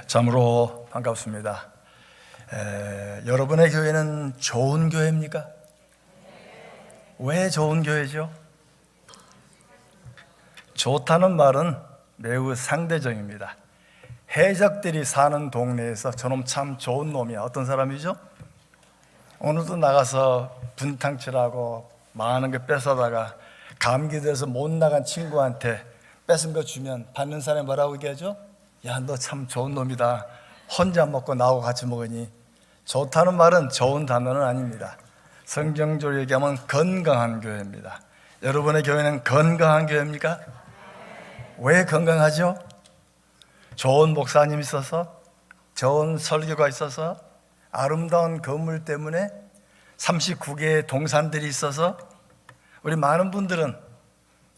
참으로 반갑습니다. 여러분의 교회는 좋은 교회입니까? 왜 좋은 교회죠? 좋다는 말은 매우 상대적입니다. 해적들이 사는 동네에서 저놈 참 좋은 놈이야. 어떤 사람이죠? 오늘도 나가서 분탕질하고 많은 거 뺏어다가 감기 들어서 못 나간 친구한테 뺏은 거 주면 받는 사람이 뭐라고 얘기하죠? 야, 너 참 좋은 놈이다. 혼자 먹고 나하고 같이 먹으니. 좋다는 말은 좋은 단어는 아닙니다. 성경적으로 얘기하면 건강한 교회입니다. 여러분의 교회는 건강한 교회입니까? 왜 건강하죠? 좋은 목사님이 있어서, 좋은 설교가 있어서, 아름다운 건물 때문에, 39개의 동산들이 있어서. 우리 많은 분들은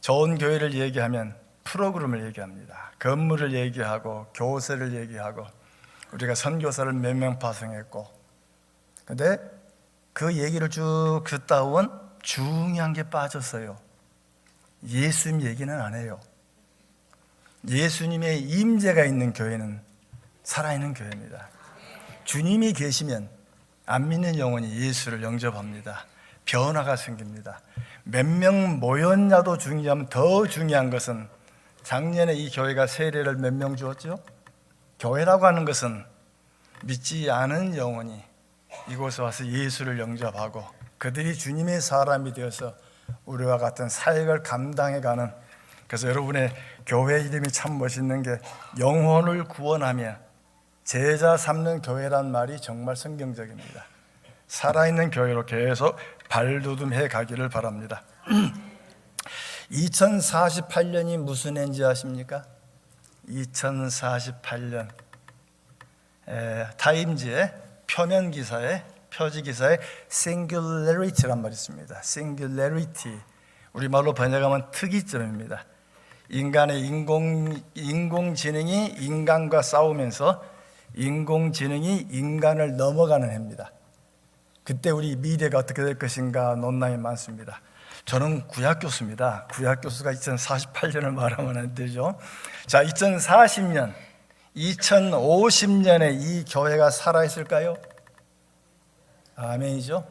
좋은 교회를 얘기하면 프로그램을 얘기합니다. 건물을 얘기하고 교세를 얘기하고 우리가 선교사를 몇 명 파송했고, 근데 그 얘기를 쭉 듣다 보면 중요한 게 빠졌어요. 예수님 얘기는 안 해요. 예수님의 임재가 있는 교회는 살아있는 교회입니다. 주님이 계시면 안 믿는 영혼이 예수를 영접합니다. 변화가 생깁니다. 몇 명 모였냐도 중요하면 더 중요한 것은 작년에 이 교회가 세례를 몇 명 주었죠? 교회라고 하는 것은 믿지 않은 영혼이 이곳에 와서 예수를 영접하고 그들이 주님의 사람이 되어서 우리와 같은 사역을 감당해가는, 그래서 여러분의 교회 이름이 참 멋있는 게 영혼을 구원하며 제자 삼는 교회란 말이 정말 성경적입니다. 살아있는 교회로 계속 발돋움해 가기를 바랍니다. 2048년이 무슨 해인지 아십니까? 2048년 타임즈의 표면 기사에, 표지 기사에 singularity란 말이 있습니다. singularity, 우리말로 번역하면 특이점입니다. 인간의 인공지능이 인간과 싸우면서 인공지능이 인간을 넘어가는 해입니다. 그때 우리 미래가 어떻게 될 것인가 논란이 많습니다. 저는 구약교수입니다. 구약교수가 2048년을 말하면 안 되죠. 자, 2040년, 2050년에 이 교회가 살아있을까요? 아멘이죠.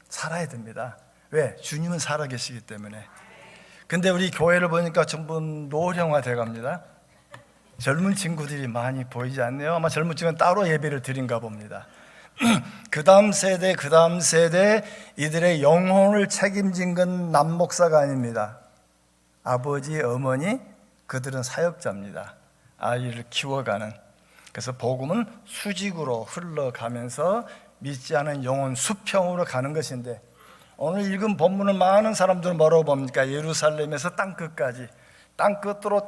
살아야 됩니다. 왜? 주님은 살아계시기 때문에. 근데 우리 교회를 보니까 전부 노령화돼 갑니다. 젊은 친구들이 많이 보이지 않네요. 아마 젊은 친구는 따로 예배를 드린가 봅니다. 그 다음 세대 이들의 영혼을 책임진 건 남목사가 아닙니다. 아버지, 어머니, 그들은 사역자입니다. 아이를 키워가는. 그래서 복음은 수직으로 흘러가면서 믿지 않은 영혼 수평으로 가는 것인데, 오늘 읽은 본문을 많은 사람들은 뭐라고 봅니까? 예루살렘에서 땅끝까지, 땅끝으로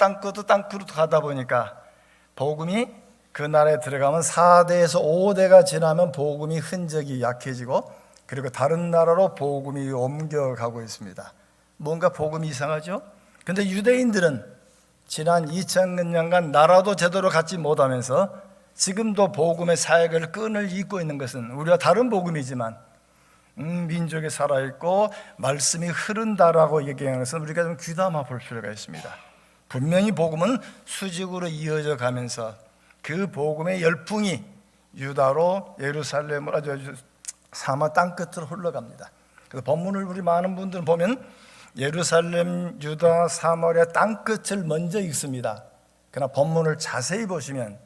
가다 보니까 복음이 그 나라에 들어가면 4대에서 5대가 지나면 복음이 흔적이 약해지고, 그리고 다른 나라로 복음이 옮겨가고 있습니다. 뭔가 복음이 이상하죠? 근데 유대인들은 지난 2000년간 나라도 제대로 갖지 못하면서 지금도 복음의 사역을 끈을 잇고 있는 것은 우리와 다른 복음이지만 민족이 살아있고 말씀이 흐른다라고 얘기하는 것은 우리가 좀 귀담아 볼 필요가 있습니다. 분명히 복음은 수직으로 이어져 가면서 그 복음의 열풍이 유다로 예루살렘으로 아주 사마 땅끝으로 흘러갑니다. 그래서 본문을 우리 많은 분들 보면 예루살렘, 유다, 사마리아 땅끝을 먼저 읽습니다. 그러나 본문을 자세히 보시면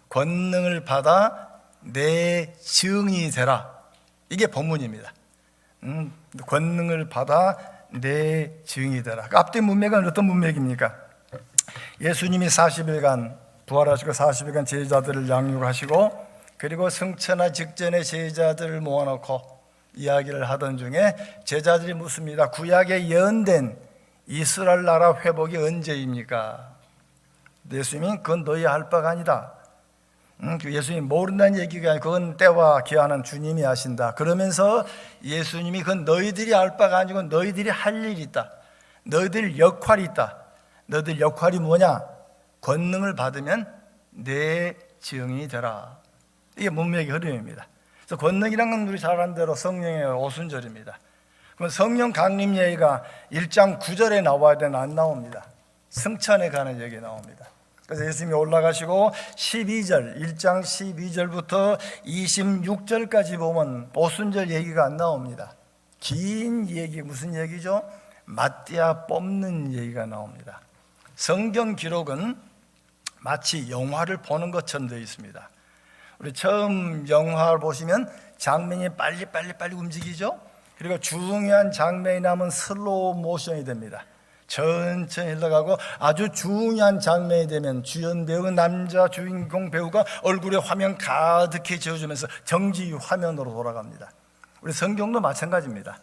권능을 받아 내 증이 되라, 이게 본문입니다. 권능을 받아 내 증이 되라. 앞뒤 문맥은 어떤 문맥입니까? 예수님이 40일간 부활하시고 40일간 제자들을 양육하시고, 그리고 승천하 직전에 제자들을 모아놓고 이야기를 하던 중에 제자들이 묻습니다. 구약에 예언된 이스라엘 나라 회복이 언제입니까? 예수님이 그건 너희 할 바가 아니다. 예수님이 모른다는 얘기가 아니고 그건 때와 기한은 주님이 아신다. 그러면서 예수님이 그건 너희들이 할 바가 아니고 너희들이 할 일이 있다. 너희들 역할이 있다. 너희들 역할이 뭐냐? 권능을 받으면 내 증인이 되라. 이게 문맥의 흐름입니다. 그래서 권능이란 건 우리 잘 아는 대로 성령의 오순절입니다. 그럼 성령 강림 얘기가 1장 9절에 나와야 되는 안 나옵니다. 승천에 가는 얘기 나옵니다. 그래서 예수님이 올라가시고 12절, 1장 12절부터 26절까지 보면 오순절 얘기가 안 나옵니다. 긴 얘기, 무슨 얘기죠? 마띠아 뽑는 얘기가 나옵니다. 성경 기록은 마치 영화를 보는 것처럼 되어 있습니다. 우리 처음 영화를 보시면 장면이 빨리 움직이죠? 그리고 중요한 장면이 나면 슬로우 모션이 됩니다. 천천히 흘러가고 아주 중요한 장면이 되면 주연 배우, 남자 주인공 배우가 얼굴에 화면 가득히 지어주면서 정지 화면으로 돌아갑니다. 우리 성경도 마찬가지입니다.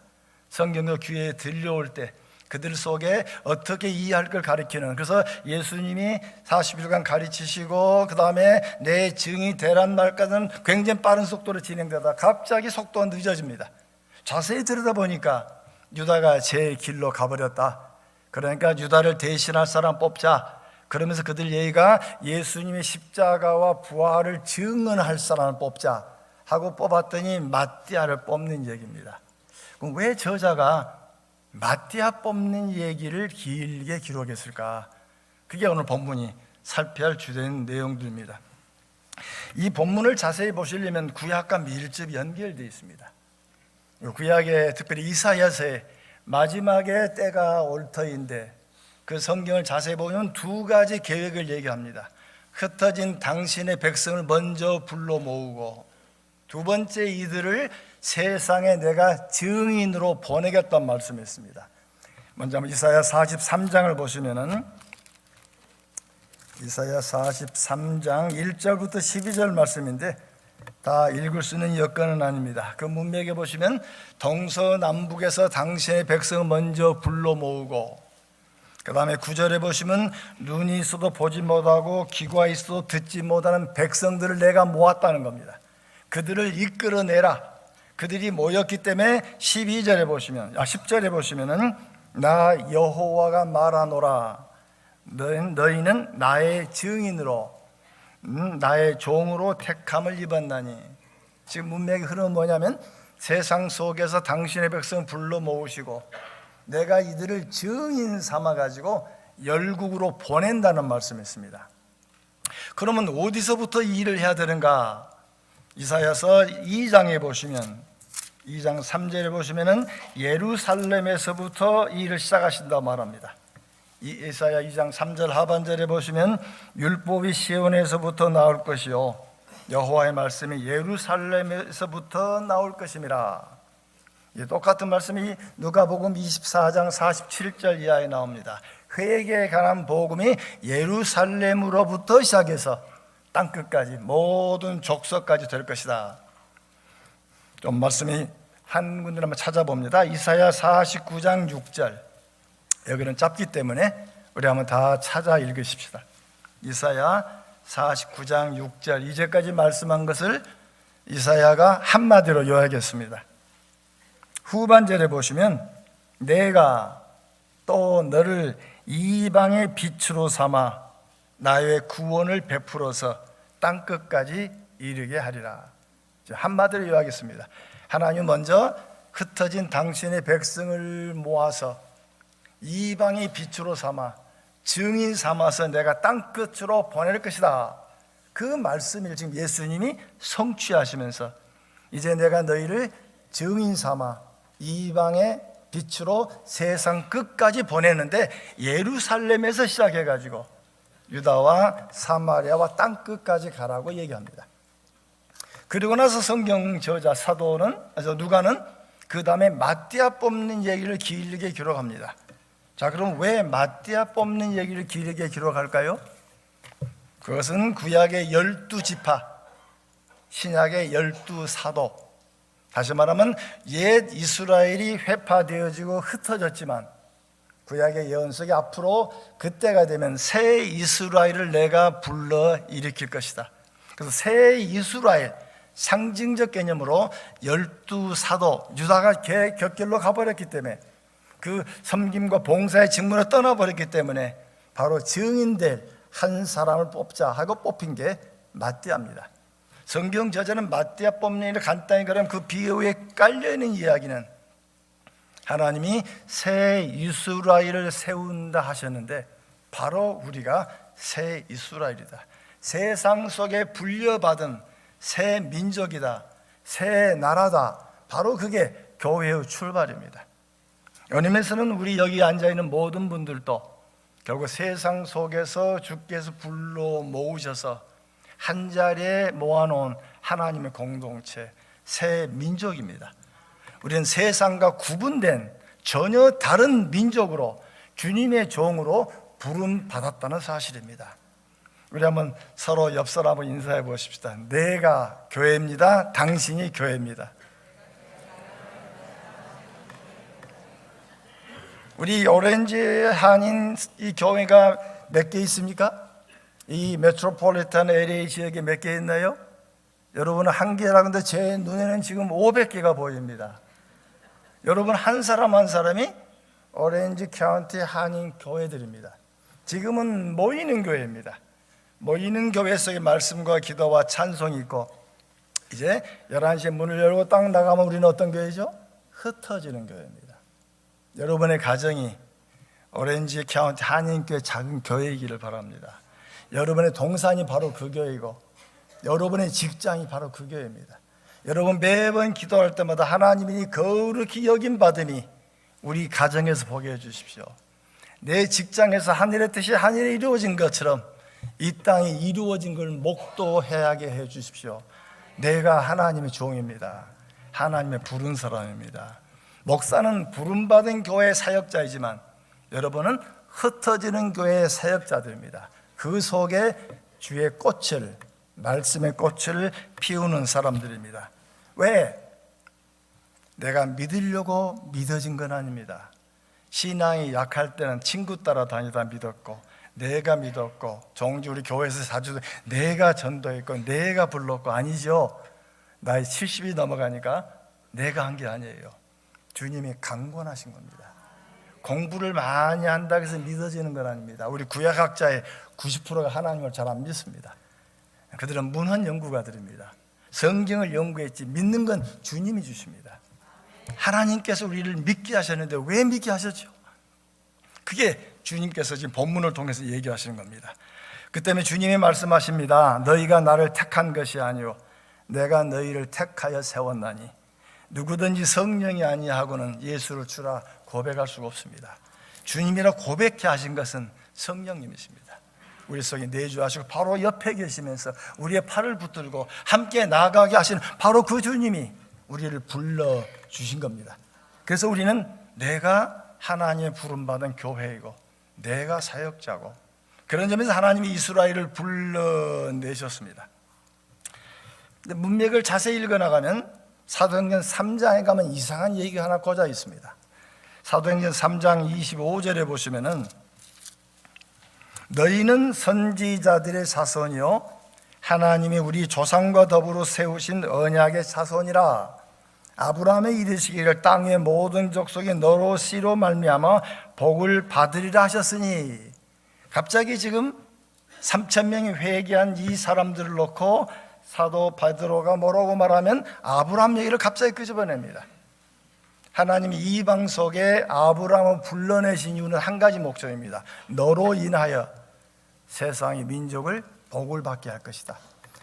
성경도 귀에 들려올 때 그들 속에 어떻게 이해할 걸 가르치는, 그래서 예수님이 40일간 가르치시고 그 다음에 내 증이 되란 말까지는 굉장히 빠른 속도로 진행되다 갑자기 속도가 늦어집니다. 자세히 들여다보니까 유다가 제 길로 가버렸다. 그러니까 유다를 대신할 사람 뽑자. 그러면서 그들 얘기가 예수님의 십자가와 부활을 증언할 사람을 뽑자 하고 뽑았더니 마띠아를 뽑는 얘기입니다. 그럼 왜 저자가 마띠아 뽑는 얘기를 길게 기록했을까? 그게 오늘 본문이 살펴야 할 주된 내용들입니다. 이 본문을 자세히 보시려면 구약과 밀접히 연결되어 있습니다. 구약에 특별히 이사야서에 마지막에 때가 올 터인데 그 성경을 자세히 보면 두 가지 계획을 얘기합니다. 흩어진 당신의 백성을 먼저 불러 모으고 두 번째 이들을 세상에 내가 증인으로 보내겠다는 말씀했습니다. 먼저 이사야 43장을 보시면은 이사야 43장 1절부터 12절 말씀인데 다 읽을 수 있는 여건은 아닙니다. 그 문맥에 보시면 동서남북에서 당신의 백성을 먼저 불러 모으고, 그 다음에 9절에 보시면 눈이 있어도 보지 못하고 귀가 있어도 듣지 못하는 백성들을 내가 모았다는 겁니다. 그들을 이끌어내라. 그들이 모였기 때문에 10절에 보시면은 나 여호와가 말하노라. 너희는 나의 증인으로 나의 종으로 택함을 입었나니. 지금 문맥의 흐름은 뭐냐면 세상 속에서 당신의 백성을 불러 모으시고 내가 이들을 증인 삼아 가지고 열국으로 보낸다는 말씀이었습니다. 그러면 어디서부터 이 일을 해야 되는가? 이사야서 2장에 보시면 2장 3절에 보시면은 예루살렘에서부터 이 일을 시작하신다고 말합니다. 이사야 2장 3절 하반절에 보시면 율법이 시온에서부터 나올 것이요 여호와의 말씀이 예루살렘에서부터 나올 것임이라. 똑같은 말씀이 누가복음 24장 47절 이하에 나옵니다. 회개에 관한 복음이 예루살렘으로부터 시작해서 땅끝까지 모든 족속까지 될 것이다. 좀 말씀이 한 군데 한번 찾아봅니다. 이사야 49장 6절. 여기는 짧기 때문에 우리 한번 다 찾아 읽으십시다. 이사야 49장 6절. 이제까지 말씀한 것을 이사야가 한마디로 요약했습니다. 후반절에 보시면 내가 또 너를 이방의 빛으로 삼아 나의 구원을 베풀어서 땅끝까지 이르게 하리라. 한마디로 요약했습니다. 하나님 먼저 흩어진 당신의 백성을 모아서 이방의 빛으로 삼아 증인 삼아서 내가 땅끝으로 보낼 것이다. 그 말씀을 지금 예수님이 성취하시면서 이제 내가 너희를 증인 삼아 이방의 빛으로 세상 끝까지 보내는데 예루살렘에서 시작해가지고 유다와 사마리아와 땅끝까지 가라고 얘기합니다. 그리고 나서 성경 저자 사도는 누가는 그 다음에 마띠아 뽑는 얘기를 길게 기록합니다. 자, 그럼 왜 마띠아 뽑는 얘기를 길게 기록할까요? 그것은 구약의 12지파, 신약의 12사도, 다시 말하면 옛 이스라엘이 회파되어지고 흩어졌지만 구약의 예언 속에 앞으로 그때가 되면 새 이스라엘을 내가 불러 일으킬 것이다. 그래서 새 이스라엘 상징적 개념으로 12사도, 유다가 곁길로 가버렸기 때문에 그 섬김과 봉사의 직무를 떠나버렸기 때문에 바로 증인될 한 사람을 뽑자 하고 뽑힌 게 마띠아입니다. 성경 저자는 마띠아 뽑는 일을 간단히 그러면 그 비유에 깔려있는 이야기는 하나님이 새 이스라엘을 세운다 하셨는데 바로 우리가 새 이스라엘이다. 세상 속에 분려받은 새 민족이다. 새 나라다. 바로 그게 교회의 출발입니다. 연임에서는 우리 여기 앉아있는 모든 분들도 결국 세상 속에서 주께서 불러 모으셔서 한 자리에 모아놓은 하나님의 공동체, 새 민족입니다. 우리는 세상과 구분된 전혀 다른 민족으로 주님의 종으로 부름받았다는 사실입니다. 우리 한번 서로 옆 사람을 인사해 보십시다. 내가 교회입니다. 당신이 교회입니다. 우리 오렌지 한인 이 교회가 몇 개 있습니까? 이 메트로폴리탄 LA 지역에 몇 개 있나요? 여러분은 한 개라 근데 제 눈에는 지금 500개가 보입니다. 여러분 한 사람 한 사람이 오렌지 카운티 한인 교회들입니다. 지금은 모이는 교회입니다. 모이는 교회 속에 말씀과 기도와 찬송이 있고, 이제 11시에 문을 열고 딱 나가면 우리는 어떤 교회죠? 흩어지는 교회입니다. 여러분의 가정이 오렌지 카운티 한인교회 작은 교회이기를 바랍니다. 여러분의 동산이 바로 그 교회이고 여러분의 직장이 바로 그 교회입니다. 여러분 매번 기도할 때마다 하나님이 거룩히 여김받음이 우리 가정에서 보게 해주십시오. 내 직장에서 하늘의 뜻이 하늘에 이루어진 것처럼 이 땅에 이루어진 걸 목도하게 해주십시오. 내가 하나님의 종입니다. 하나님의 부른 사람입니다. 목사는 부름받은 교회의 사역자이지만 여러분은 흩어지는 교회의 사역자들입니다. 그 속에 주의 꽃을, 말씀의 꽃을 피우는 사람들입니다. 왜? 내가 믿으려고 믿어진 건 아닙니다. 신앙이 약할 때는 친구 따라 다니다 믿었고, 내가 믿었고, 종주 우리 교회에서 자주 내가 전도했고 내가 불렀고, 아니죠. 나이 70이 넘어가니까 내가 한 게 아니에요. 주님이 강권하신 겁니다. 공부를 많이 한다고 해서 믿어지는 건 아닙니다. 우리 구약학자의 90%가 하나님을 잘 안 믿습니다. 그들은 문헌 연구가들입니다. 성경을 연구했지 믿는 건 주님이 주십니다. 하나님께서 우리를 믿게 하셨는데 왜 믿게 하셨죠? 그게 주님께서 지금 본문을 통해서 얘기하시는 겁니다. 그 때문에 주님이 말씀하십니다. 너희가 나를 택한 것이 아니요 내가 너희를 택하여 세웠나니 누구든지 성령이 아니하고는 예수를 주라 고백할 수가 없습니다. 주님이라 고백해 하신 것은 성령님이십니다. 우리 속에 내주하시고 바로 옆에 계시면서 우리의 팔을 붙들고 함께 나아가게 하시는 바로 그 주님이 우리를 불러주신 겁니다. 그래서 우리는 내가 하나님의 부름받은 교회이고 내가 사역자고, 그런 점에서 하나님이 이스라엘을 불러내셨습니다. 근데 문맥을 자세히 읽어나가면 사도행전 3장에 가면 이상한 얘기가 하나 꽂아 있습니다. 사도행전 3장 25절에 보시면은 너희는 선지자들의 자손이요 하나님이 우리 조상과 더불어 세우신 언약의 자손이라. 아브라함의 이르시기를 땅의 모든 족속이 너로 씨로 말미암아 복을 받으리라 하셨으니, 갑자기 지금 3,000명이 회개한 이 사람들을 놓고 사도 베드로가 뭐라고 말하면 아브라함 얘기를 갑자기 끄집어냅니다. 하나님이 이방 속에 아브라함을 불러내신 이유는 한 가지 목적입니다. 너로 인하여 세상의 민족을 복을 받게 할 것이다.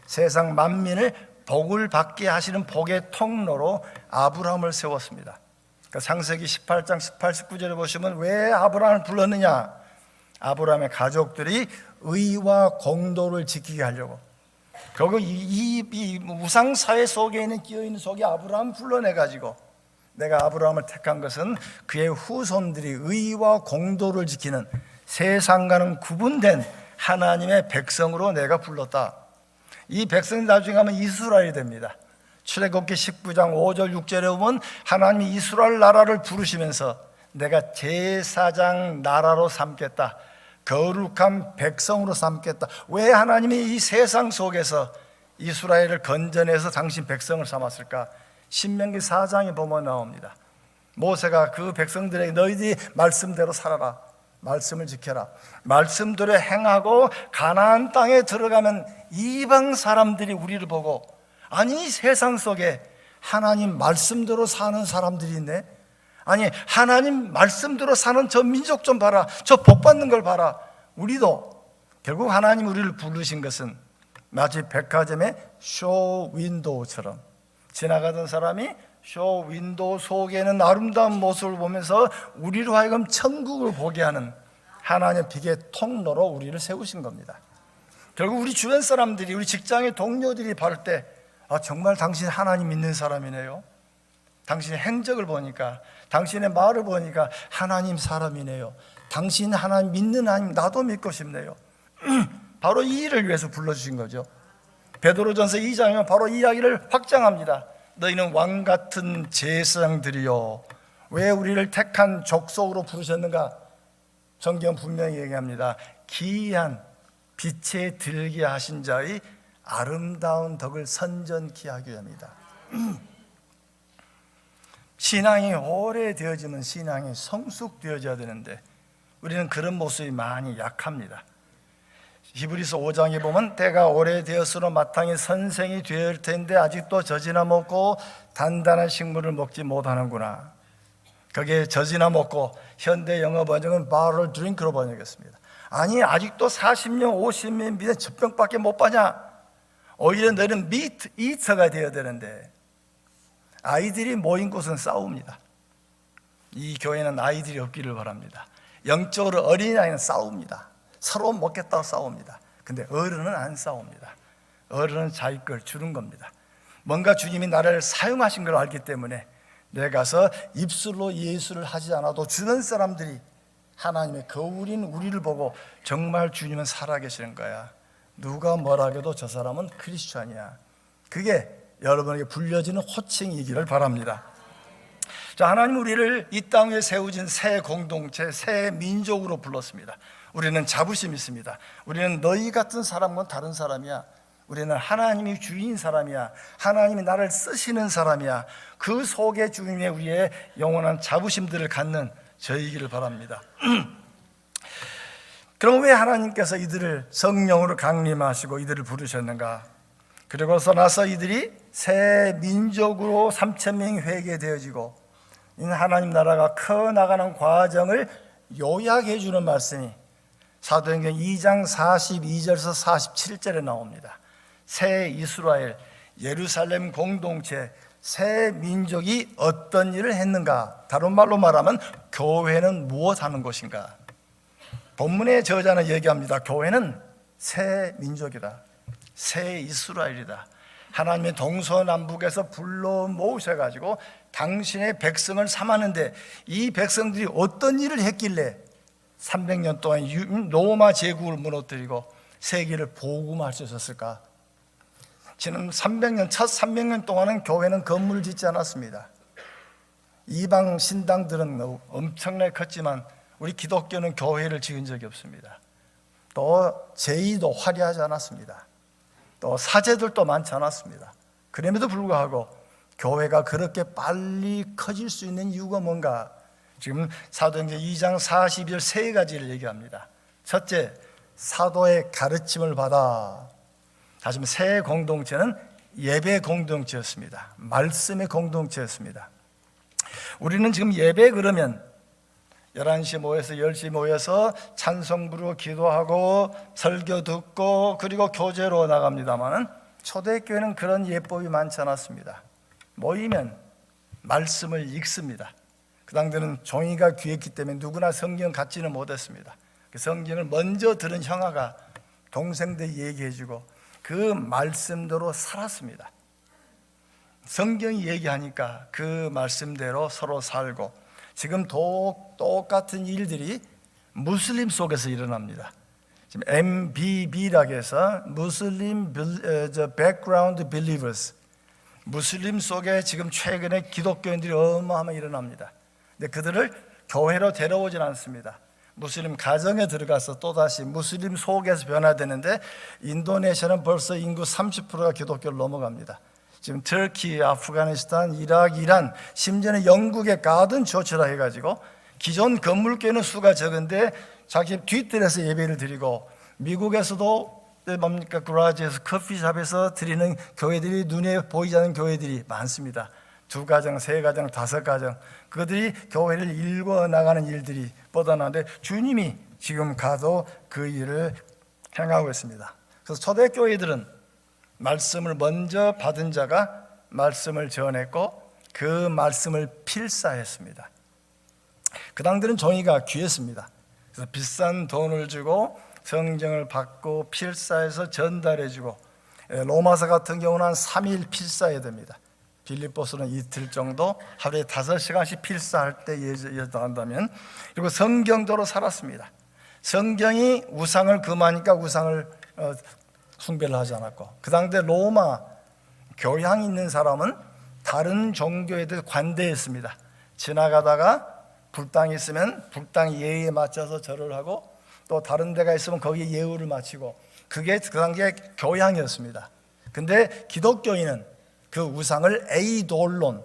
세상 만민을 복을 받게 하시는 복의 통로로 아브라함을 세웠습니다. 그러니까 창세기 18장 18, 19절에 보시면 왜 아브라함을 불렀느냐? 아브라함의 가족들이 의와 공도를 지키게 하려고. 결국 이 우상사회 속에 있는 끼어있는 속에 아브라함을 불러내가지고 내가 아브라함을 택한 것은 그의 후손들이 의와 공도를 지키는 세상과는 구분된 하나님의 백성으로 내가 불렀다. 이 백성이 나중에 가면 이스라엘이 됩니다. 출애굽기 19장 5절 6절에 보면 하나님이 이스라엘 나라를 부르시면서 내가 제사장 나라로 삼겠다, 거룩한 백성으로 삼겠다. 왜 하나님이 이 세상 속에서 이스라엘을 건져내서 당신 백성을 삼았을까? 신명기 4장에 보면 나옵니다. 모세가 그 백성들에게 너희들이 말씀대로 살아라, 말씀을 지켜라, 말씀대로 행하고 가나안 땅에 들어가면 이방 사람들이 우리를 보고, 아니 세상 속에 하나님 말씀대로 사는 사람들이 있네, 아니 하나님 말씀대로 사는 저 민족 좀 봐라, 저 복 받는 걸 봐라, 우리도 결국 하나님 우리를 부르신 것은 마치 백화점의 쇼 윈도우처럼 지나가던 사람이 쇼 윈도우 속에는 아름다운 모습을 보면서 우리로 하여금 천국을 보게 하는 하나님의 빛의 통로로 우리를 세우신 겁니다. 결국 우리 주변 사람들이, 우리 직장의 동료들이 볼 때 정말 당신 하나님 믿는 사람이네요, 당신의 행적을 보니까, 당신의 말을 보니까 하나님 사람이네요, 당신 하나님 믿는 하나님 나도 믿고 싶네요. 바로 이 일을 위해서 불러주신 거죠. 베드로전서 2장이면 바로 이 이야기를 확장합니다. 너희는 왕같은 제사장들이요, 왜 우리를 택한 족속으로 부르셨는가? 성경 분명히 얘기합니다. 기이한 빛에 들게 하신 자의 아름다운 덕을 선전케 하기 위함이다. 신앙이 오래되어지면 신앙이 성숙되어져야 되는데 우리는 그런 모습이 많이 약합니다. 히브리서 5장에 보면 때가 오래되었으므로 마땅히 선생이 되을 텐데 아직도 젖이나 먹고 단단한 식물을 먹지 못하는구나. 거기에 젖이나 먹고 현대 영어 번역은 bottled drink로 번역했습니다. 아니 아직도 40년 50년 밑에 젖병밖에 못 봐냐? 오히려 너는 meat eater가 되어야 되는데 아이들이 모인 곳은 싸웁니다. 이 교회는 아이들이 없기를 바랍니다. 영적으로 어린아이는 싸웁니다. 서로 먹겠다고 싸웁니다. 근데 어른은 안 싸웁니다. 어른은 자기 걸 주는 겁니다. 뭔가 주님이 나를 사용하신 걸 알기 때문에 내가 가서 입술로 예수를 하지 않아도 주변 사람들이 하나님의 거울인 우리를 보고 정말 주님은 살아계시는 거야, 누가 뭐라 해도 저 사람은 크리스찬이야, 그게 여러분에게 불려지는 호칭이기를 바랍니다. 자, 하나님 우리를 이 땅 위에 세우신 새 공동체, 새 민족으로 불렀습니다. 우리는 자부심 있습니다. 우리는 너희 같은 사람은 다른 사람이야. 우리는 하나님이 주인 사람이야. 하나님이 나를 쓰시는 사람이야. 그 속에 주님의 우리의 영원한 자부심들을 갖는 저희이기를 바랍니다. 그럼 왜 하나님께서 이들을 성령으로 강림하시고 이들을 부르셨는가? 그리고서 나서 이들이 새 민족으로 3,000명이 회개되어지고 하나님 나라가 커나가는 과정을 요약해 주는 말씀이 사도행전 2장 42절에서 47절에 나옵니다. 새 이스라엘, 예루살렘 공동체, 새 민족이 어떤 일을 했는가? 다른 말로 말하면 교회는 무엇 하는 것인가? 본문의 저자는 얘기합니다. 교회는 새 민족이다, 새 이스라엘이다. 하나님의 동서남북에서 불러 모으셔가지고 당신의 백성을 삼았는데 이 백성들이 어떤 일을 했길래 300년 동안 로마 제국을 무너뜨리고 세계를 복음할 수 있었을까? 지난 300년, 첫 300년 동안은 교회는 건물을 짓지 않았습니다. 이방 신당들은 엄청나게 컸지만 우리 기독교는 교회를 지은 적이 없습니다. 또 제의도 화려하지 않았습니다. 또 사제들도 많지 않았습니다. 그럼에도 불구하고 교회가 그렇게 빨리 커질 수 있는 이유가 뭔가? 지금 사도행전 2장 42절 세 가지를 얘기합니다. 첫째, 사도의 가르침을 받아. 다시 말해 새 공동체는 예배 공동체였습니다. 말씀의 공동체였습니다. 우리는 지금 예배 그러면 11시 모여서 10시 모여서 찬송 부르고 기도하고 설교 듣고 그리고 교제로 나갑니다만 초대교회는 그런 예법이 많지 않았습니다. 모이면 말씀을 읽습니다. 그 당대는 종이가 귀했기 때문에 누구나 성경 갖지는 못했습니다. 그 성경을 먼저 들은 형아가 동생들 얘기해주고 그 말씀대로 살았습니다. 성경이 얘기하니까 그 말씀대로 서로 살고 지금 똑같은 일들이 무슬림 속에서 일어납니다. 지금 MBB라고 해서 무슬림 Background Believers, 무슬림 속에 지금 최근에 기독교인들이 어마어마하게 일어납니다. 근데 그들을 교회로 데려오진 않습니다. 무슬림 가정에 들어가서 또다시 무슬림 속에서 변화되는데 인도네시아는 벌써 인구 30%가 기독교를 넘어갑니다. 지금 터키, 아프가니스탄, 이라크, 이란, 심지어는 영국의 가든 조처라 해가지고 기존 건물교회는 수가 적은데 자기 뒷뜰에서 예배를 드리고 미국에서도 뭡니까 그라지에서 커피숍에서 드리는 교회들이 눈에 보이지 않는 교회들이 많습니다. 2가정, 3가정, 5가정 그들이 교회를 일궈 나가는 일들이 뻗어나는데 주님이 지금 가도 그 일을 행하고 있습니다. 그래서 초대교회들은 말씀을 먼저 받은 자가 말씀을 전했고 그 말씀을 필사했습니다. 그 당대는 종이가 귀했습니다. 그래서 비싼 돈을 주고 성경을 받고 필사해서 전달해주고, 로마서 같은 경우는 한 3일 필사해야 됩니다. 빌립보서는 이틀 정도, 하루에 5시간씩 필사할 때 예정한다면. 그리고 성경대로 살았습니다. 성경이 우상을 금하니까 우상을 숭배를 하지 않았고, 그 당대 로마 교양 있는 사람은 다른 종교에 대해 관대했습니다. 지나가다가 불당이 있으면 불당 예의에 맞춰서 절을 하고, 또 다른 데가 있으면 거기에 예우를 마치고, 그게 그 당시의 교양이었습니다. 근데 기독교인은 그 우상을 에이돌론,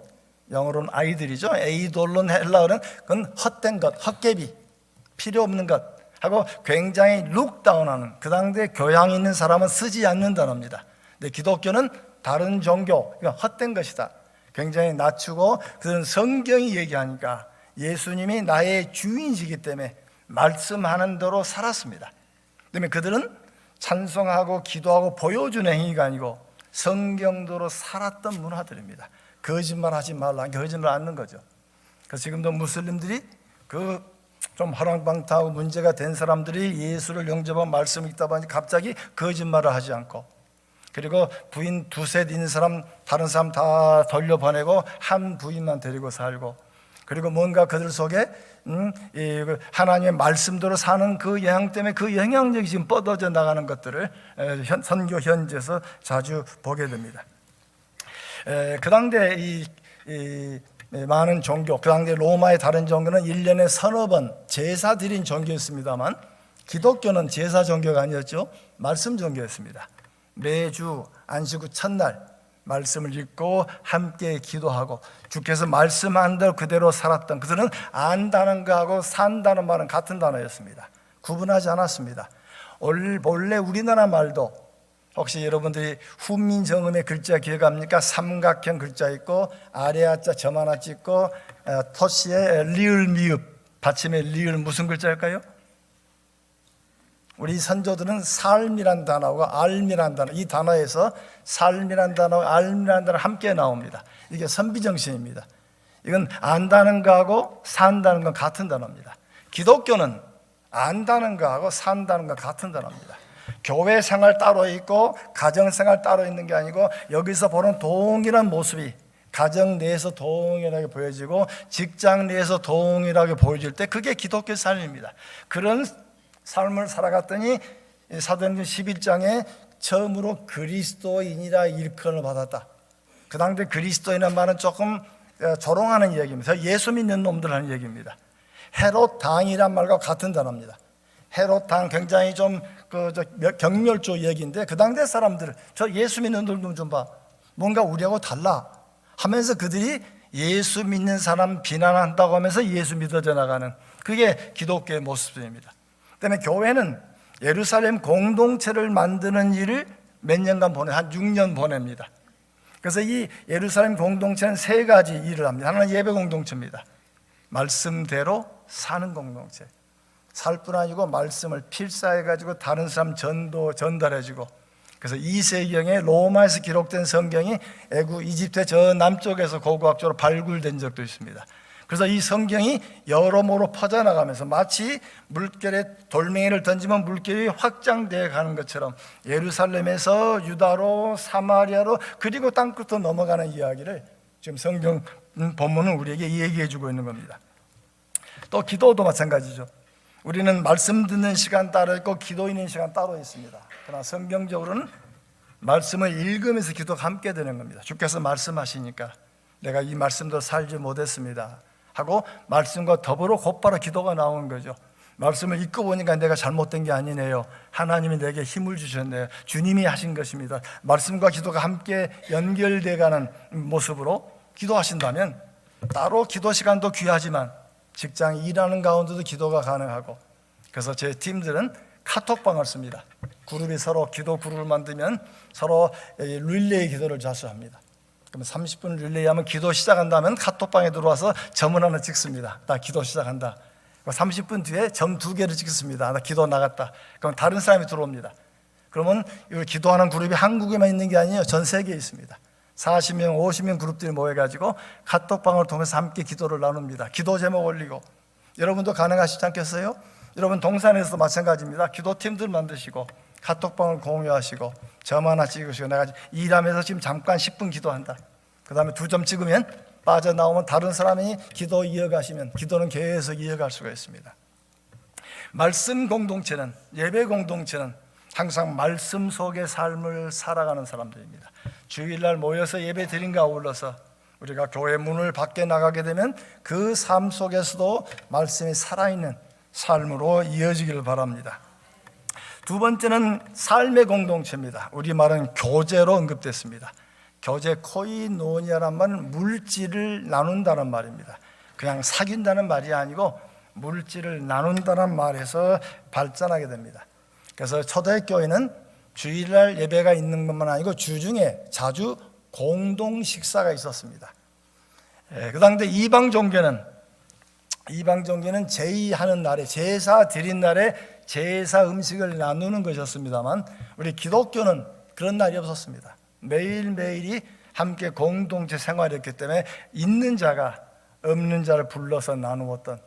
영어로는 아이들이죠. 에이돌론, 헬라어는 그건 헛된 것, 헛개비, 필요 없는 것 하고 굉장히 룩다운하는, 그 당대 교양 있는 사람은 쓰지 않는 단어입니다. 근데 기독교는 다른 종교, 그러니까 헛된 것이다, 굉장히 낮추고, 그들은 성경이 얘기하니까 예수님이 나의 주인이시기 때문에 말씀하는 대로 살았습니다. 그다음에 그들은 찬송하고 기도하고 보여주는 행위가 아니고 성경대로 살았던 문화들입니다. 거짓말하지 말라, 거짓말 않는 거죠. 그래서 지금도 무슬림들이 그 좀 허랑방탕하고 문제가 된 사람들이 예수를 영접한 말씀을 읽다 보니 갑자기 거짓말을 하지 않고, 그리고 부인 두셋 있는 사람 다른 사람 다 돌려보내고 한 부인만 데리고 살고, 그리고 뭔가 그들 속에 하나님의 말씀대로 사는 그 영향 때문에 그 영향력이 지금 뻗어져 나가는 것들을 선교 현지에서 자주 보게 됩니다. 그 당대 이 많은 종교, 그 당대 로마의 다른 종교는 1년에 서너 번 제사 드린 종교였습니다만, 기독교는 제사 종교가 아니었죠. 말씀 종교였습니다. 매주 안식 후 첫날 말씀을 읽고 함께 기도하고, 주께서 말씀한 대로 그대로 살았던, 그들은 안다는 거하고 산다는 말은 같은 단어였습니다. 구분하지 않았습니다. 원래 우리나라 말도, 혹시 여러분들이 훈민정음의 글자 기억합니까? 삼각형 글자 있고 아래 하자 점 하나 찍고 토시에 리을 미읍 받침의 리을 무슨 글자일까요? 우리 선조들은 삶이란 단어하고 알미란 단어, 이 단어에서 삶이란 단어와 알미란 단어 함께 나옵니다. 이게 선비정신입니다. 이건 안다는 거하고 산다는 건 같은 단어입니다. 기독교는 안다는 거하고 산다는 건 같은 단어입니다. 교회 생활 따로 있고 가정 생활 따로 있는 게 아니고, 여기서 보는 동일한 모습이 가정 내에서 동일하게 보여지고 직장 내에서 동일하게 보여질 때 그게 기독교 삶입니다. 그런 삶을 살아갔더니 사도행전 11장에 처음으로 그리스도인이라 일컬음을 받았다. 그 당대 그리스도인이라는 말은 조금 조롱하는 이야기입니다. 예수 믿는 놈들 하는 얘기입니다. 헤롯 당이란 말과 같은 단어입니다. 헤롯 당 굉장히 좀 경멸조 얘기인데, 그 당대 사람들 저 예수 믿는 놈들 좀 봐, 뭔가 우리하고 달라 하면서 그들이 예수 믿는 사람 비난한다고 하면서 예수 믿어져 나가는, 그게 기독교의 모습입니다. 그다음에 교회는 예루살렘 공동체를 만드는 일을 몇 년간 한 6년 보냅니다. 그래서 이 예루살렘 공동체는 3가지 일을 합니다. 하나는 예배 공동체입니다. 말씀대로 사는 공동체, 살 뿐 아니고 말씀을 필사해가지고 다른 사람 전달해주고, 그래서 2세기경에 로마에서 기록된 성경이 애굽 이집트 저 남쪽에서 고고학적으로 발굴된 적도 있습니다. 그래서 이 성경이 여러모로 퍼져나가면서 마치 물결에 돌멩이를 던지면 물결이 확장되어 가는 것처럼 예루살렘에서 유다로 사마리아로 그리고 땅끝으로 넘어가는 이야기를 지금 성경 본문은 우리에게 얘기해 주고 있는 겁니다. 또 기도도 마찬가지죠. 우리는 말씀 듣는 시간 따로 있고 기도 있는 시간 따로 있습니다. 그러나 성경적으로는 말씀을 읽으면서 기도가 함께 되는 겁니다. 주께서 말씀하시니까 내가 이 말씀도 살지 못했습니다 하고 말씀과 더불어 곧바로 기도가 나오는 거죠. 말씀을 읽고 보니까 내가 잘못된 게 아니네요. 하나님이 내게 힘을 주셨네요. 주님이 하신 것입니다. 말씀과 기도가 함께 연결돼가는 모습으로 기도하신다면, 따로 기도 시간도 귀하지만 직장 일하는 가운데도 기도가 가능하고, 그래서 제 팀들은 카톡방을 씁니다. 그룹이 서로 기도 그룹을 만들면 서로 릴레이 기도를 자주 합니다. 그럼 30분 릴레이하면 기도 시작한다면 카톡방에 들어와서 점을 하나 찍습니다. 나 기도 시작한다. 30분 뒤에 점 2개를 찍습니다. 나 기도 나갔다. 그럼 다른 사람이 들어옵니다. 그러면 이 기도하는 그룹이 한국에만 있는 게 아니에요. 전 세계에 있습니다. 40명, 50명 그룹들이 모여가지고 카톡방을 통해서 함께 기도를 나눕니다. 기도 제목 올리고. 여러분도 가능하시지 않겠어요? 여러분 동산에서도 마찬가지입니다. 기도팀들 만드시고 카톡방을 공유하시고 점 하나 찍으시고, 내가 일하면서 지금 잠깐 10분 기도한다. 그 다음에 2점 찍으면 빠져나오면 다른 사람이 기도 이어가시면 기도는 계속 이어갈 수가 있습니다. 말씀 공동체는, 예배 공동체는 항상 말씀 속의 삶을 살아가는 사람들입니다. 주일날 모여서 예배 드림과 어울러서 우리가 교회 문을 밖에 나가게 되면 그 삶 속에서도 말씀이 살아있는 삶으로 이어지기를 바랍니다. 두 번째는 삶의 공동체입니다. 우리말은 교제로 언급됐습니다. 교제, 코이노니아란 말은 물질을 나눈다는 말입니다. 그냥 사귄다는 말이 아니고 물질을 나눈다는 말에서 발전하게 됩니다. 그래서 초대교회는 주일날 예배가 있는 것만 아니고 주중에 자주 공동 식사가 있었습니다. 그 당대 이방 종교는 제의하는 날에, 제사 드린 날에 제사 음식을 나누는 것이었습니다만, 우리 기독교는 그런 날이 없었습니다. 매일매일이 함께 공동체 생활이었기 때문에 있는 자가 없는 자를 불러서 나누었던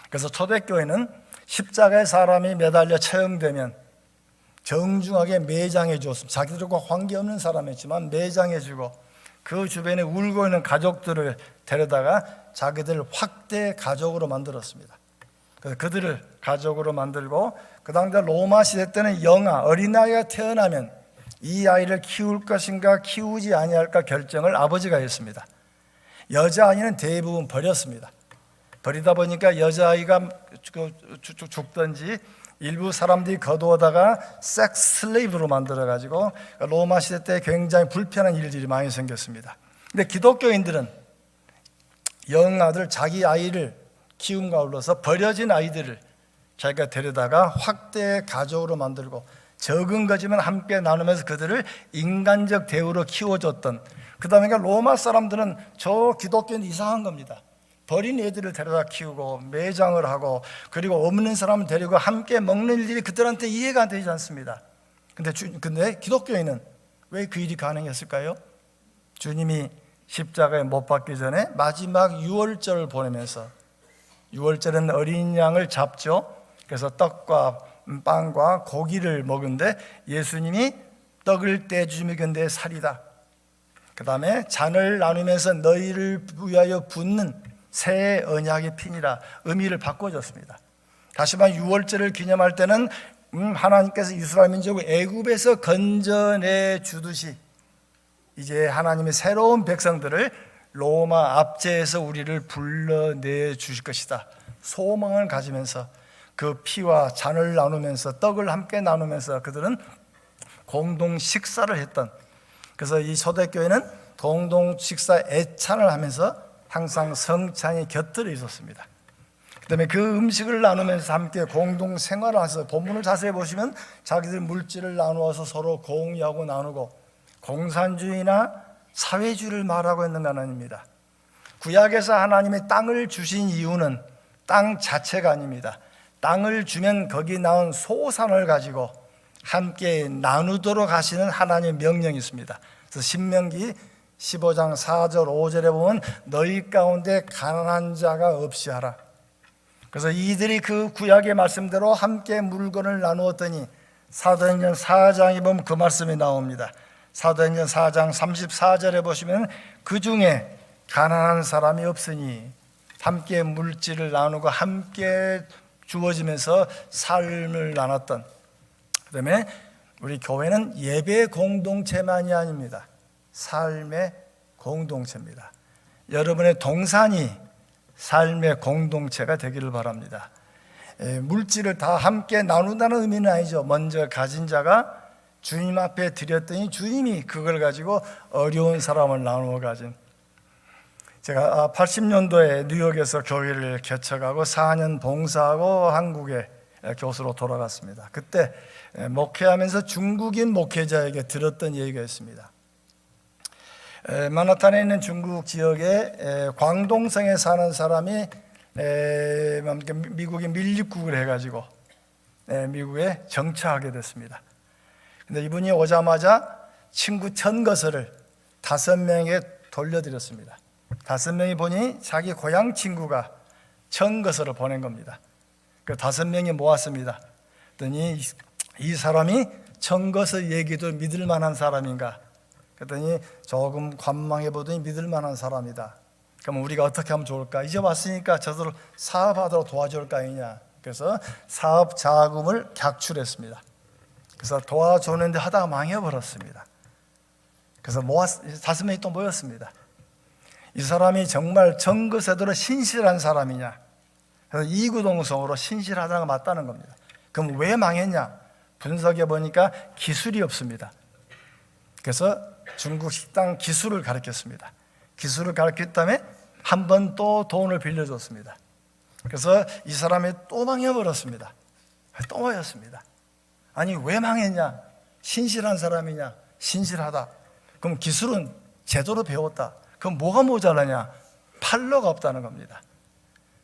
그래서 초대교회는 십자가에 사람이 매달려 처형되면 정중하게 매장해 주었습니다. 자기들과 관계없는 사람이었지만 매장해 주고, 그 주변에 울고 있는 가족들을 데려다가 자기들 확대 가족으로 만들었습니다. 그래서 그들을 가족으로 만들고, 그 당시 로마 시대 때는 영아, 어린아이가 태어나면 이 아이를 키울 것인가 키우지 아니할까 결정을 아버지가 했습니다. 여자아이는 대부분 버렸습니다. 버리다 보니까 여자아이가 죽든지 일부 사람들이 거두어다가 섹스 슬레이브로 만들어가지고 로마 시대 때 굉장히 불편한 일들이 많이 생겼습니다. 근데 기독교인들은 영아들, 자기 아이를 키움과 아울러서 버려진 아이들을 자기가 데려다가 확대 가족으로 만들고, 적은 거지만 함께 나누면서 그들을 인간적 대우로 키워줬던, 그 다음에 로마 사람들은 저 기독교는 이상한 겁니다. 버린 애들을 데려다 키우고 매장을 하고, 그리고 없는 사람을 데리고 함께 먹는 일이 그들한테 이해가 되지 않습니다. 근데 기독교인은 왜 그 일이 가능했을까요? 주님이 십자가에 못 박기 전에 마지막 유월절을 보내면서, 유월절은 어린 양을 잡죠. 그래서 떡과 빵과 고기를 먹은데 예수님이 떡을 떼주며 근데 살이다. 그 다음에 잔을 나누면서 너희를 위하여 붓는 새 언약의 피니라, 의미를 바꿔줬습니다. 다시 말해 유월절을 기념할 때는 하나님께서 이스라엘 민족을 애굽에서 건져내 주듯이 이제 하나님의 새로운 백성들을 로마 압제에서 우리를 불러내 주실 것이다. 소망을 가지면서 그 피와 잔을 나누면서 떡을 함께 나누면서 그들은 공동 식사를 했던, 그래서 이 초대교회는 공동 식사 애찬을 하면서 항상 성찬이 곁들여 있었습니다. 그 다음에 그 음식을 나누면서 함께 공동 생활을 해서, 본문을 자세히 보시면 자기들 물질을 나누어서 서로 공유하고 나누고, 공산주의나 사회주의를 말하고 있는 건 아닙니다. 구약에서 하나님의 땅을 주신 이유는 땅 자체가 아닙니다. 땅을 주면 거기 나온 소산을 가지고 함께 나누도록 하시는 하나님의 명령이 있습니다. 그래서 신명기 15장 4절 5절에 보면 너희 가운데 가난한 자가 없이 하라. 그래서 이들이 그 구약의 말씀대로 함께 물건을 나누었더니 사도행전 4장에 보면 그 말씀이 나옵니다. 사도행전 4장 34절에 보시면 그 중에 가난한 사람이 없으니 함께 물질을 나누고 함께 주어지면서 삶을 나눴던, 그 다음에 우리 교회는 예배 공동체만이 아닙니다. 삶의 공동체입니다. 여러분의 동산이 삶의 공동체가 되기를 바랍니다. 물질을 다 함께 나눈다는 의미는 아니죠. 먼저 가진 자가 주님 앞에 드렸더니 주님이 그걸 가지고 어려운 사람을 나누어 가진, 제가 80년도에 뉴욕에서 교회를 개척하고 4년 봉사하고 한국에 교수로 돌아갔습니다. 그때 목회하면서 중국인 목회자에게 들었던 얘기가 있습니다. 만하탄에 있는 중국 지역에 광동성에 사는 사람이 미국이 밀립국을 해가지고 미국에 정착하게 됐습니다. 근데 이분이 오자마자 친구 1000거설을 5명에게 돌려드렸습니다. 5명이 보니 자기 고향 친구가 1000거설을 보낸 겁니다. 그 5명이 모았습니다. 그랬더니 이 사람이 1000거설 얘기도 믿을 만한 사람인가? 그랬더니 조금 관망해 보더니 믿을 만한 사람이다. 그럼 우리가 어떻게 하면 좋을까? 이제 왔으니까 저들을 사업하도록 도와줄 거 아니냐. 그래서 사업 자금을 객출했습니다. 그래서 도와주는데 하다가 망해버렸습니다. 그래서 5명이 또 모였습니다. 이 사람이 정말 정거세도로 신실한 사람이냐? 그래서 이구동성으로 신실하다는 거 맞다는 겁니다. 그럼 왜 망했냐? 분석해 보니까 기술이 없습니다. 그래서 중국 식당 기술을 가르쳤습니다. 기술을 가르쳤기 때문에 한 번 또 돈을 빌려줬습니다. 그래서 이 사람이 또 망해버렸습니다. 또 망했습니다. 아니 왜 망했냐? 신실한 사람이냐? 신실하다. 그럼 기술은 제대로 배웠다. 그럼 뭐가 모자라냐? 팔로가 없다는 겁니다.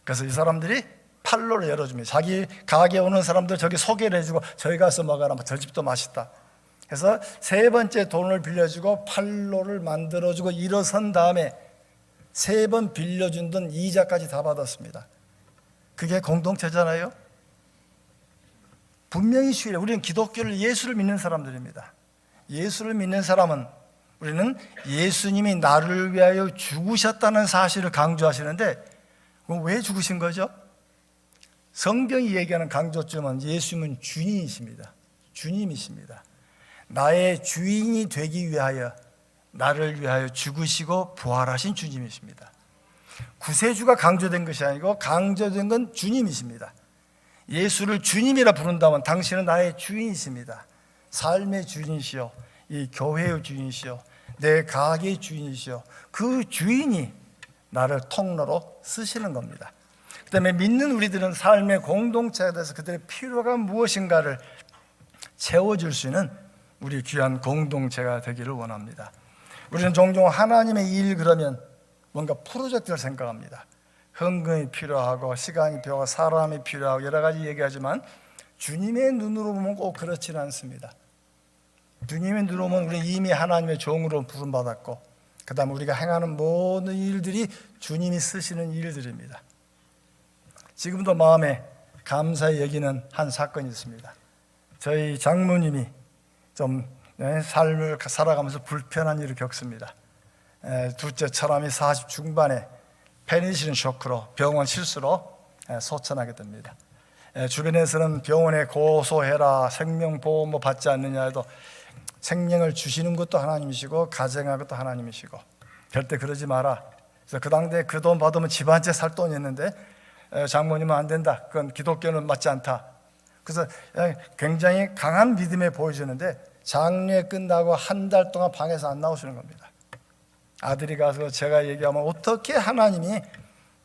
그래서 이 사람들이 팔로를 열어줍니다. 자기 가게에 오는 사람들 저기 소개를 해주고 저기 가서 먹어라. 저 집도 맛있다. 그래서 3번째 돈을 빌려주고 팔로를 만들어주고 일어선 다음에 3번 빌려준 돈 이자까지 다 받았습니다. 그게 공동체잖아요. 분명히 주의해요. 우리는 기독교를 예수를 믿는 사람들입니다. 예수를 믿는 사람은 우리는 예수님이 나를 위하여 죽으셨다는 사실을 강조하시는데 그럼 왜 죽으신 거죠? 성경이 얘기하는 강조점은 예수님은 주인이십니다. 주님이십니다. 나의 주인이 되기 위하여 나를 위하여 죽으시고 부활하신 주님이십니다. 구세주가 강조된 것이 아니고 강조된 건 주님이십니다. 예수를 주님이라 부른다면 당신은 나의 주인이십니다. 삶의 주인이시여, 이 교회의 주인이시여, 내 가게의 주인이시여, 그 주인이 나를 통로로 쓰시는 겁니다. 그 다음에 믿는 우리들은 삶의 공동체에 대해서 그들의 필요가 무엇인가를 채워줄 수 있는 우리 귀한 공동체가 되기를 원합니다. 우리는 종종 하나님의 일 그러면 뭔가 프로젝트를 생각합니다. 헌금이 필요하고 시간이 필요하고 사람이 필요하고 여러 가지 얘기하지만 주님의 눈으로 보면 꼭 그렇지는 않습니다. 주님의 눈으로 보면 우리는 이미 하나님의 종으로 부름받았고 그 다음 우리가 행하는 모든 일들이 주님이 쓰시는 일들입니다. 지금도 마음에 감사히 여기는 한 사건이 있습니다. 저희 장모님이 좀 삶을 살아가면서 불편한 일을 겪습니다. 둘째 사람이 40 중반에 페니실린 쇼크로 병원 실수로 소천하게 됩니다. 주변에서는 병원에 고소해라, 생명보험 받지 않느냐 해도 생명을 주시는 것도 하나님이시고 가정하는 것도 하나님이시고 절대 그러지 마라. 그래서 그 당시에 그 돈 받으면 집 한 채 살 돈이 있는데 장모님은 안 된다. 그건 기독교는 맞지 않다. 그래서 굉장히 강한 믿음에 보여주는데 장례 끝나고 한 달 동안 방에서 안 나오시는 겁니다. 아들이 가서 제가 얘기하면 어떻게 하나님이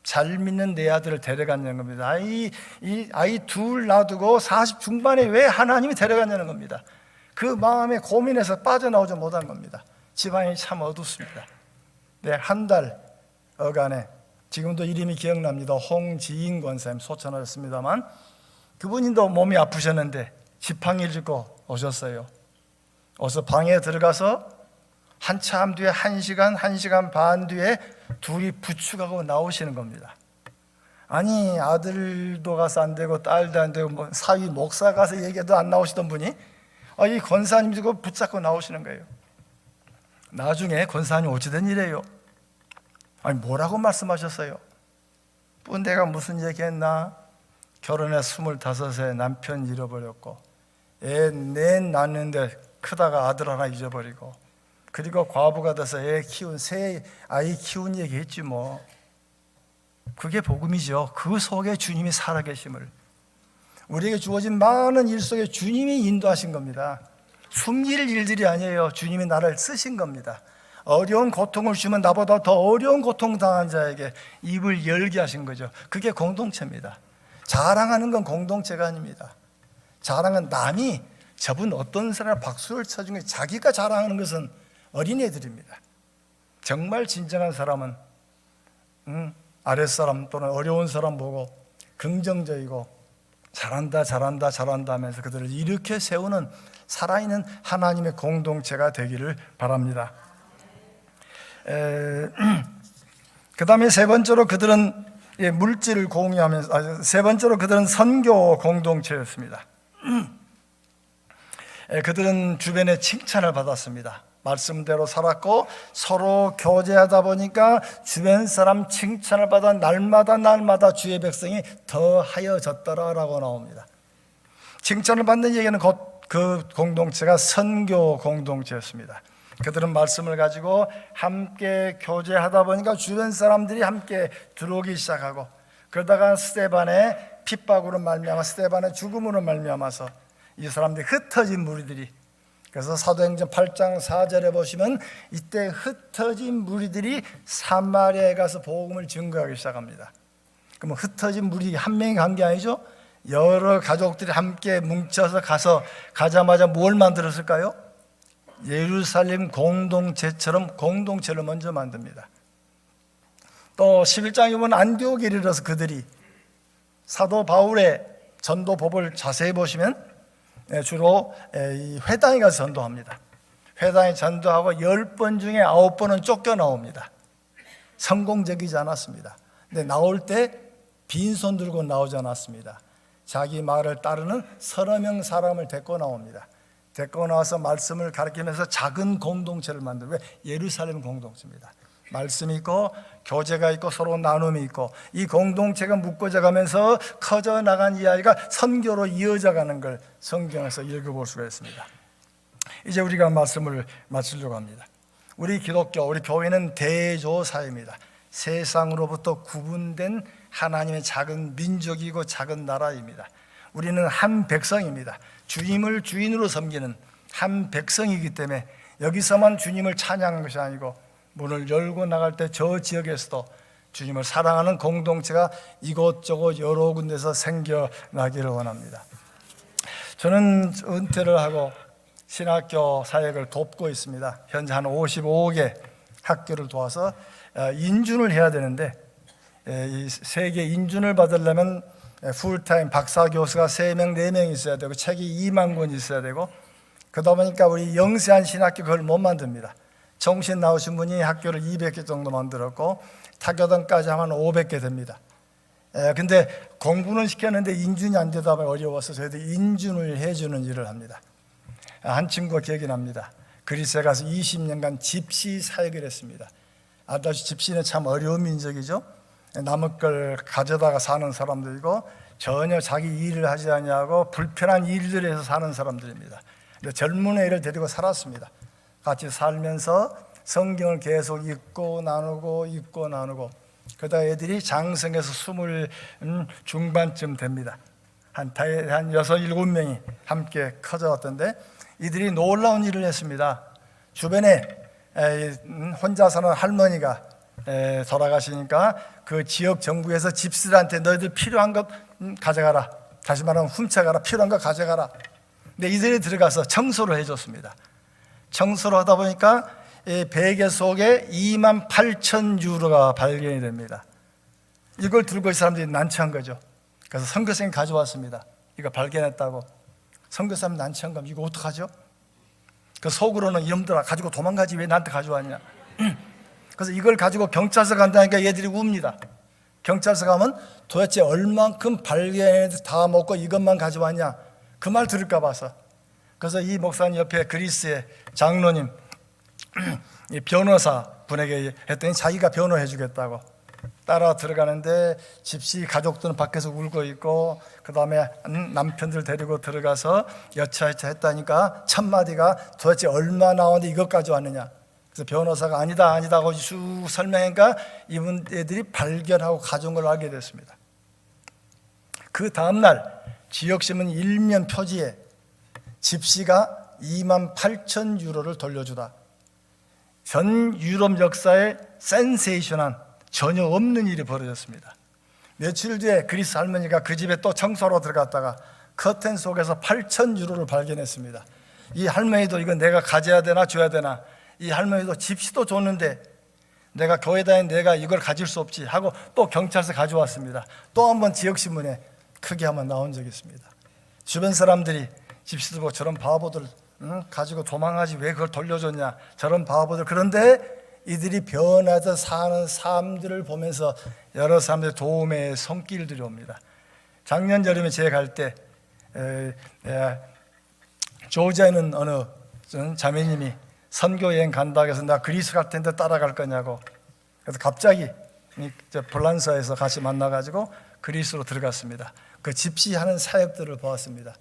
잘 믿는 내 아들을 데려갔냐는 겁니다. 아이 둘 놔두고 40 중반에 왜 하나님이 데려갔냐는 겁니다. 그 마음에 고민해서 빠져나오지 못한 겁니다. 집안이 참 어둡습니다. 네, 한 달 어간에 지금도 이름이 기억납니다. 홍지인 권사님 소천하셨습니다만 그분도 몸이 아프셨는데 지팡이를 짚고 오셨어요. 어서 방에 들어가서 한참 뒤에 1시간 반 뒤에 둘이 부축하고 나오시는 겁니다. 아니 아들도 가서 안 되고 딸도 안 되고 뭐 사위 목사 가서 얘기해도 안 나오시던 분이 이 권사님이 그 붙잡고 나오시는 거예요. 나중에 권사님 어찌된 일이에요? 아니 뭐라고 말씀하셨어요? 뭐 내가 무슨 얘기했나? 결혼해 25세 남편 잃어버렸고 애 넷 낳는데 크다가 아들 하나 잊어버리고 그리고 과부가 돼서 애 키운 새 아이 키운 얘기했지 뭐. 그게 복음이죠. 그 속에 주님이 살아계심을 우리에게 주어진 많은 일 속에 주님이 인도하신 겁니다. 숨길 일들이 아니에요. 주님이 나를 쓰신 겁니다. 어려운 고통을 주면 나보다 더 어려운 고통 당한 자에게 입을 열게 하신 거죠. 그게 공동체입니다. 자랑하는 건 공동체가 아닙니다. 자랑은 남이 저분 어떤 사람 박수를 쳐준 게 자기가 자랑하는 것은 어린애들입니다. 정말 진정한 사람은 아랫사람 또는 어려운 사람 보고 긍정적이고 잘한다 잘한다 잘한다 하면서 그들을 일으켜 세우는 살아있는 하나님의 공동체가 되기를 바랍니다. 그 다음에 세 번째로 그들은 물질을 공유하면서, 세 번째로 그들은 선교 공동체였습니다. 그들은 주변의 칭찬을 받았습니다. 말씀대로 살았고 서로 교제하다 보니까 주변 사람 칭찬을 받아 날마다 주의 백성이 더하여졌더라라고 나옵니다. 칭찬을 받는 얘기는 곧 그 공동체가 선교 공동체였습니다. 그들은 말씀을 가지고 함께 교제하다 보니까 주변 사람들이 함께 들어오기 시작하고, 그러다가 스데반의 핍박으로 말미암아 스데반의 죽음으로 말미암아서 이 사람들이 흩어진 무리들이, 그래서 사도행전 8장 4절에 보시면 이때 흩어진 무리들이 사마리아에 가서 복음을 증거하기 시작합니다. 그럼 흩어진 무리 한 명이 간 게 아니죠. 여러 가족들이 함께 뭉쳐서 가자마자 뭘 만들었을까요? 예루살렘 공동체처럼 공동체를 먼저 만듭니다. 또 11장에 보면 안디옥에 이르러서 그들이 사도 바울의 전도법을 자세히 보시면 주로 회당에 가서 전도합니다. 회당에 전도하고 10번 중에 9번은 쫓겨나옵니다. 성공적이지 않았습니다. 근데 나올 때 빈손 들고 나오지 않았습니다. 자기 말을 따르는 서너 명 사람을 데리고 나옵니다. 데리고 나와서 말씀을 가르치면서 작은 공동체를 만들고, 예루살렘 공동체입니다. 말씀이 있고 교제가 있고 서로 나눔이 있고, 이 공동체가 묶어져 가면서 커져 나간 이야기가 선교로 이어져 가는 걸 성경에서 읽어볼 수가 있습니다. 이제 우리가 말씀을 마치려고 합니다. 우리 기독교, 우리 교회는 대조사입니다. 세상으로부터 구분된 하나님의 작은 민족이고 작은 나라입니다. 우리는 한 백성입니다. 주님을 주인으로 섬기는 한 백성이기 때문에 여기서만 주님을 찬양하는 것이 아니고 문을 열고 나갈 때 저 지역에서도 주님을 사랑하는 공동체가 이곳저곳 여러 군데서 생겨나기를 원합니다. 저는 은퇴를 하고 신학교 사역을 돕고 있습니다. 현재 한 55개 학교를 도와서 인준을 해야 되는데, 이 세계 인준을 받으려면 풀타임 박사 교수가 3명, 4명 있어야 되고 책이 2만 권 있어야 되고, 그러다 보니까 우리 영세한 신학교 그걸 못 만듭니다. 정신 나오신 분이 학교를 200개 정도 만들었고 타교단까지 하면 500개 됩니다. 근데 공부는 시켰는데 인준이 안 되다 보니 어려워서 저희들이 인준을 해주는 일을 합니다. 한 친구가 기억이 납니다. 그리스에 가서 20년간 집시 사역을 했습니다. 아다시 집시는 참 어려운 민족이죠. 남의 걸 가져다가 사는 사람들이고 전혀 자기 일을 하지 않냐고 불편한 일들에서 사는 사람들입니다. 젊은 애를 데리고 살았습니다. 같이 살면서 성경을 계속 읽고 나누고 그러다 애들이 장성에서 20 중반쯤 됩니다. 한 6, 7명이 함께 커져왔던데 이들이 놀라운 일을 했습니다. 주변에 혼자 사는 할머니가 돌아가시니까 그 지역 정부에서 집시들한테 너희들 필요한 것 가져가라, 다시 말하면 훔쳐가라, 필요한 것 가져가라. 근데 이들이 들어가서 청소를 해줬습니다. 청소를 하다 보니까 베개 속에 28,000유로가 발견이 됩니다. 이걸 들고 이 사람들이 난처한 거죠. 그래서 선교사님 가져왔습니다. 이거 발견했다고. 선교사님 난처한 거면 이거 어떡하죠? 그 속으로는 이놈들아 가지고 도망가지 왜 나한테 가져왔냐. 그래서 이걸 가지고 경찰서 간다니까 얘들이 웁니다. 경찰서 가면 도대체 얼만큼 발견해서 다 먹고 이것만 가져왔냐, 그 말 들을까 봐서. 그래서 이 목사님 옆에 그리스의 장로님 변호사 분에게 했더니 자기가 변호해 주겠다고 따라 들어가는데 집시 가족들은 밖에서 울고 있고, 그 다음에 남편들 데리고 들어가서 여차여차 했다니까 첫 마디가 도대체 얼마 나오는데 이것까지 왔느냐. 그래서 변호사가 아니다 하고 쭉 설명하니까 이분 애들이 발견하고 가져온 걸 알게 됐습니다. 그 다음날 지역신문 1면 표지에 집시가 28,000유로를 돌려주다. 전 유럽 역사에 센세이션한 전혀 없는 일이 벌어졌습니다. 며칠 뒤에 그리스 할머니가 그 집에 또 청소하러 들어갔다가 커튼 속에서 8,000유로를 발견했습니다. 이 할머니도 이거 내가 가져야 되나 줘야 되나, 이 할머니도 집시도 줬는데 내가 교회 다닌 내가 이걸 가질 수 없지 하고 또 경찰서 가져왔습니다. 또 한 번 지역신문에 크게 한번 나온 적이 있습니다. 주변 사람들이 집시도 보고 저런 바보들 가지고 도망하지 왜 그걸 돌려줬냐, 저런 바보들. 그런데 이들이 변하여 사는 삶들을 보면서 여러 사람들의 도움의 손길들이 옵니다. 작년 여름에 제가 갈 때 조지아에 있는 어느 자매님이 선교 여행 간다고 해서 나 그리스 갈 텐데 따라갈 거냐고. 그래서 갑자기 볼란사에서 같이 만나가지고 그리스로 들어갔습니다. 그 집시하는 사역들을 보았습니다.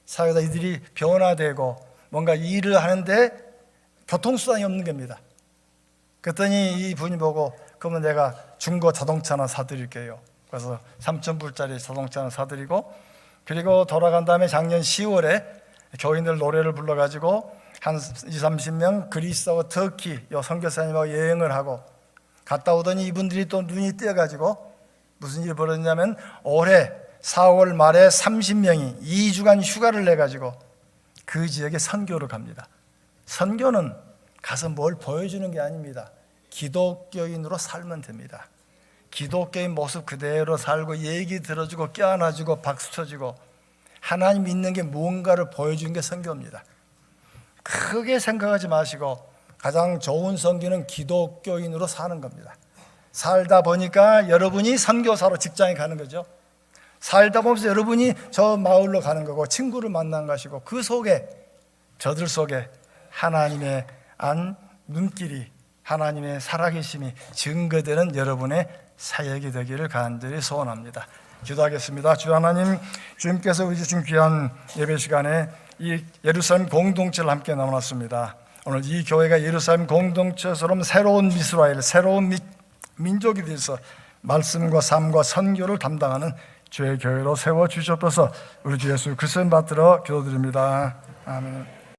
사역자 이들이 변화되고 뭔가 일을 하는데 교통수단이 없는 겁니다. 그랬더니 이 분이 보고 그러면 내가 중고 자동차 하나 사드릴게요. 그래서 3,000불짜리 자동차 하나 사드리고, 그리고 돌아간 다음에 작년 10월에 교인들 노래를 불러가지고 한 20-30명 그리스하고 터키 선교사님하고 여행을 하고 갔다 오더니 이분들이 또 눈이 띄어가지고 무슨 일이 벌어졌냐면 올해 4월 말에 30명이 2주간 휴가를 내가지고 그 지역에 선교를 갑니다. 선교는 가서 뭘 보여주는 게 아닙니다. 기독교인으로 살면 됩니다. 기독교인 모습 그대로 살고 얘기 들어주고 껴안아주고 박수 쳐주고 하나님 믿는 게 무언가를 보여주는 게 선교입니다. 크게 생각하지 마시고 가장 좋은 선교는 기독교인으로 사는 겁니다. 살다 보니까 여러분이 선교사로 직장에 가는 거죠. 살다 보면서 여러분이 저 마을로 가는 거고 친구를 만난 것이고 그 속에 저들 속에 하나님의 눈길이, 하나님의 살아계심이 증거되는 여러분의 사역이 되기를 간절히 소원합니다. 기도하겠습니다. 주 하나님, 주님께서 우리 주신 귀한 예배 시간에 이 예루살렘 공동체를 함께 나눴습니다. 오늘 이 교회가 예루살렘 공동체처럼 새로운 이스라엘, 새로운 민족이 되어서 말씀과 삶과 선교를 담당하는 주의 교회로 세워주셨소서. 우리 주 예수 그리스도 받들어 기도드립니다. 아멘.